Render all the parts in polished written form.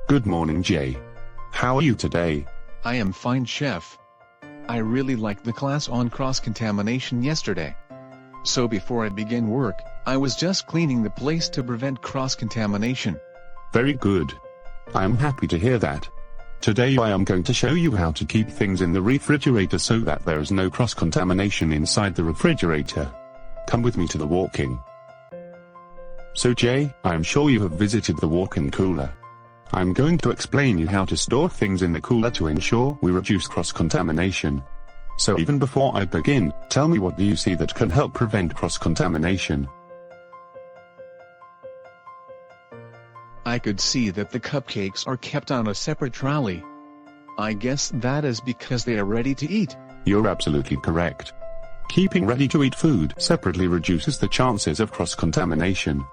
Good morning, Jay. How are you today? I am fine, chef. I really liked the class on cross-contamination yesterday. So before I begin work, I was just cleaning the place to prevent cross-contamination. Very good. I am happy to hear that. Today I am going to show you how to keep things in the refrigerator so that there is no cross-contamination inside the refrigerator. Come with me to the walk-in. So Jay, I am sure you have visited the walk-in cooler. I am going to explain you how to store things in the cooler to ensure we reduce cross-contamination. So even before I begin, tell me, what do you see that can help prevent cross-contamination? I could see that the cupcakes are kept on a separate trolley. I guess that is because they are ready to eat. You're absolutely correct. Keeping ready-to-eat food separately reduces the chances of cross-contamination.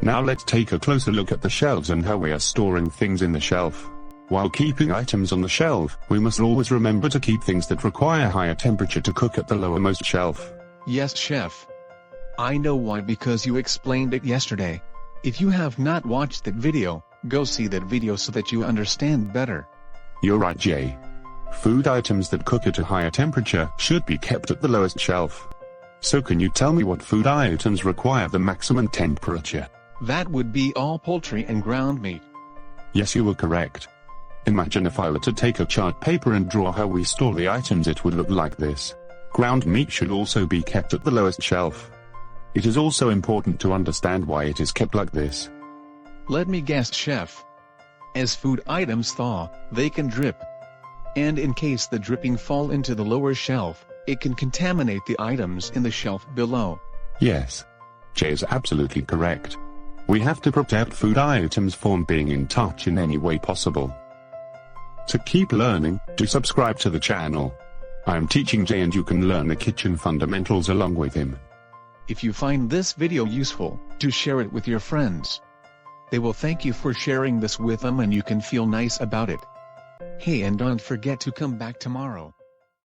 Now let's take a closer look at the shelves and how we are storing things in the shelf. While keeping items on the shelf, we must always remember to keep things that require higher temperature to cook at the lowermost shelf. Yes, chef. I know why, because you explained it yesterday. If you have not watched that video, go see that video so that you understand better. You're right, Jay. Food items that cook at a higher temperature should be kept at the lowest shelf. So can you tell me what food items require the maximum temperature? That would be all poultry and ground meat. Yes, you were correct. Imagine if I were to take a chart paper and draw how we store the items, it would look like this. Ground meat should also be kept at the lowest shelf. It is also important to understand why it is kept like this. Let me guess, chef. As food items thaw, they can drip. And in case the dripping fall into the lower shelf, it can contaminate the items in the shelf below. Yes. Jay is absolutely correct. We have to protect food items from being in touch in any way possible. To keep learning, do subscribe to the channel. I am teaching Jay and you can learn the kitchen fundamentals along with him. If you find this video useful, do share it with your friends. They will thank you for sharing this with them and you can feel nice about it. Hey, and don't forget to come back tomorrow.